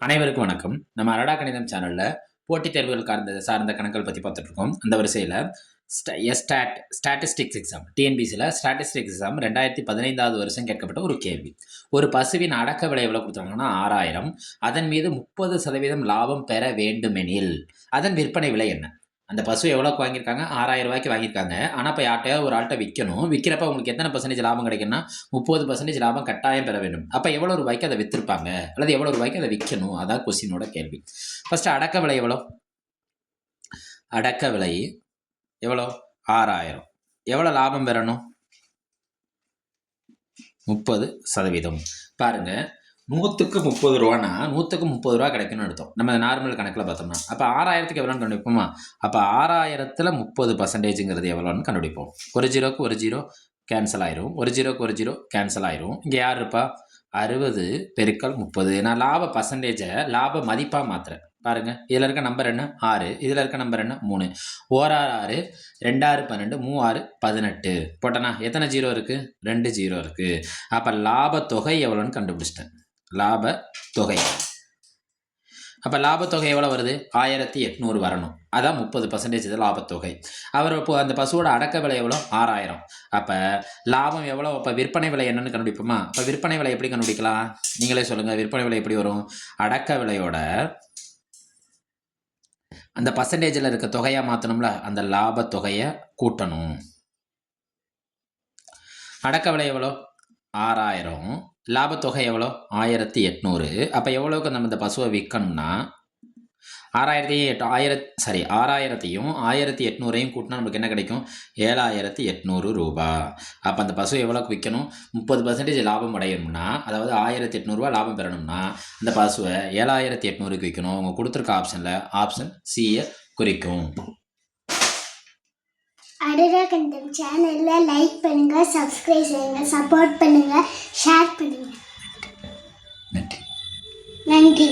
அனைவருக்கும் வணக்கம். நம்ம அரடா கணிதம் சேனல்ல போட்டித் தேர்வுகள் சார்ந்த கணக்குகள் பத்தி பார்த்துட்டு இருக்கோம். அந்த வரிசையில ஸ்டாட்டிஸ்டிக்ஸ் எக்ஸாம் டிஎன்பிசியில் ஸ்டாட்டிஸ்டிக்ஸ் எக்ஸாம் 2015வது வருஷம் கேட்கப்பட்ட ஒரு கேள்வி. ஒரு பசுவின் அடக்க விலை எவ்வளோ கொடுத்தாங்கன்னா 6000. அதன் மீது 30% லாபம் பெற வேண்டுமெனில் அதன் விற்பனை விலை என்ன? அந்த பசு எவ்வளோக்கு வாங்கியிருக்காங்க? 6000 ரூபாய்க்கு வாங்கியிருக்காங்க. ஆனால் இப்போ யார்ட்டையாவது ஒரு ஆள்கிட்ட விற்கணும். விற்கிறப்ப உங்களுக்கு எத்தனை பர்சன்டேஜ் லாபம் கிடைக்கும்னா 30% லாபம் கட்டாயம் பெற வேண்டும். அப்போ எவ்வளோ ரூபாய்க்கு அதை விற்றுருப்பாங்க அல்லது எவ்வளோ ரூபாய்க்கு அதை விற்கணும்? அதான் கொஸ்டினோட கேள்வி. ஃபர்ஸ்ட் அடக்க விலை எவ்வளோ? அடக்க விலை எவ்வளோ? 6000. எவ்வளோ லாபம் பெறணும்? 30%. பாருங்க, 100க்கு 30 ரூபானா 100க்கு 30 ரூபா கிடைக்கும்னு அர்த்தம். நம்ம நார்மல் கணக்கில் பார்த்தோம்னா அப்போ 6000க்கு எவ்வளோன்னு கண்டுபிடிப்போமா? அப்போ 6000ல் 30%ங்கிறது எவ்வளோன்னு கண்டுபிடிப்போம். ஒரு ஜீரோக்கு ஒரு ஜீரோ கேன்சல் ஆயிரும், ஒரு ஜீரோக்கு ஒரு ஜீரோ கேன்சல் ஆயிரும். இங்கே யார் இருப்பா? 60 பெருக்கல் 30. நான் லாப பர்சன்டேஜை லாப மதிப்பாக மாற்றுறேன். பாருங்க, இதில் இருக்க நம்பர் என்ன? 6. இதில் இருக்க நம்பர் என்ன? 3. 1 6 2 6 12 3 6 18 போட்டனா எத்தனை ஜீரோ இருக்கு? 2 ஜீரோ இருக்கு. அப்போ லாப தொகை எவ்வளோன்னு கண்டுபிடிச்சிட்டேன். லாப தொகை. அப்போ லாபத்தொகை எவ்வளோ வருது? 1800 வரணும். அதான் 30% லாபத்தொகை. அவர் இப்போ அந்த பசுவோட அடக்க விலை எவ்வளோ? 6000. அப்போ லாபம் எவ்வளோ? அப்போ விற்பனை விலை என்னன்னு கண்டுபிடிப்போமா? அப்போ விற்பனை விலை எப்படி கண்டுபிடிக்கலாம்? நீங்களே சொல்லுங்கள். விற்பனை விலை எப்படி வரும்? அடக்க விலையோட அந்த பர்சன்டேஜில் இருக்க தொகையாக மாற்றணும்ல, அந்த லாபத்தொகையை கூட்டணும். அடக்க விலை எவ்வளோ? 6000. லாபத்தொகை எவ்வளோ? 1800. அப்போ எவ்வளோக்கு நம்ம இந்த பசுவை விற்கணும்னா 6000த்தையும் 1800ஐயும் கூட்டினா நமக்கு என்ன கிடைக்கும்? 7800 ரூபா. அப்போ அந்த பசு எவ்வளோக்கு விற்கணும்? 30% லாபம் அடையணும்னா, அதாவது 1800 ரூபா லாபம் பெறணும்னா அந்த பசுவை 7800க்கு விற்கணும். அவங்க கொடுத்துருக்க ஆப்ஷனில் ஆப்ஷன் சியை குறிக்கும். அரடா கணிதம் சேனலை லைக் பண்ணுங்க, சப்ஸ்கிரைப் செய்யுங்க, சப்போர்ட் பண்ணுங்க, ஷேர் பண்ணுங்க. நன்றி. நன்றி.